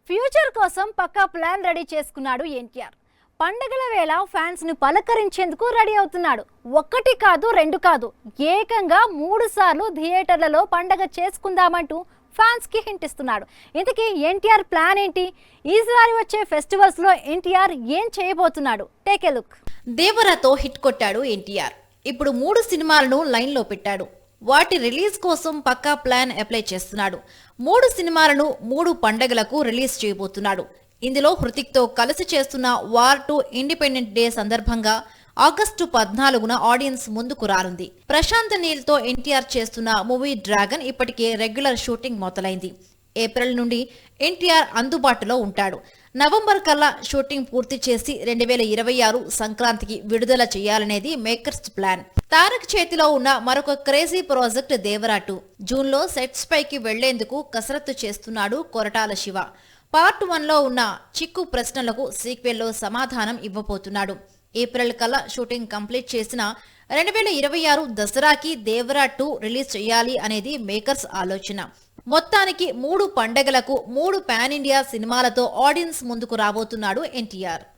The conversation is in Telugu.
ఫ్యూచర్ కోసం పక్కా ప్లాన్ రెడీ చేసుకున్నాడు ఎన్టీఆర్. పండగల వేళ ఫ్యాన్స్ ని పలకరించేందుకు రెడీ అవుతున్నాడు. ఒక్కటి కాదు, రెండు కాదు, ఏకంగా 3 సార్లు థియేటర్లలో పండగ చేసుకుందామంటూ ఫ్యాన్స్ కి హింట్ ఇస్తున్నాడు. ఇంతకీ ఎన్టీఆర్ ప్లాన్ ఏంటి? ఈసారి వచ్చే ఫెస్టివల్స్ లో ఎన్టీఆర్ ఏం చేయబోతున్నాడు? Take a look. దేవరాతో హిట్ కొట్టాడు ఎన్టీఆర్. ఇప్పుడు 3 సినిమాలను లైన్లో పెట్టాడు. వాటి రిలీజ్ కోసం పక్కా ప్లాన్ అప్లై చేస్తున్నాడు. 3 సినిమాలను 3 పండగలకు రిలీజ్ చేయబోతున్నాడు. ఇందులో హృతిక్తో కలిసి చేస్తున్న వార్ 2 ఇండిపెండెంట్ డే సందర్భంగా ఆగస్టు 14న ఆడియన్స్ ముందుకు రానుంది. ప్రశాంత్ నీల్తో ఎన్టీఆర్ చేస్తున్న మూవీ డ్రాగన్ ఇప్పటికే రెగ్యులర్ షూటింగ్ మొదలైంది. ఏప్రిల్ నుండి ఎన్టీఆర్ అందుబాటులో ఉంటాడు. నవంబర్ కల్లా షూటింగ్ పూర్తి చేసి 2026 సంక్రాంతికి విడుదల చేయాలనేది మేకర్స్ ప్లాన్. తారక్ చేతిలో ఉన్న మరొక క్రేజీ ప్రాజెక్ట్ దేవరా 2. జూన్లో సెట్స్ పైకి వెళ్లేందుకు కసరత్తు చేస్తున్నాడు కొరటాల శివ. పార్ట్ 1లో ఉన్న చిక్కు ప్రశ్నలకు సీక్వెల్లో సమాధానం ఇవ్వబోతున్నాడు. ఏప్రిల్ కల్లా షూటింగ్ కంప్లీట్ చేసిన 2026 దసరాకి దేవరా 2 రిలీజ్ చేయాలి అనేది మేకర్స్ ఆలోచన. మొత్తానికి 3 పండగలకు 3 పాన్ ఇండియా సినిమాలతో ఆడియన్స్ ముందుకు రాబోతున్నాడు ఎన్టీఆర్.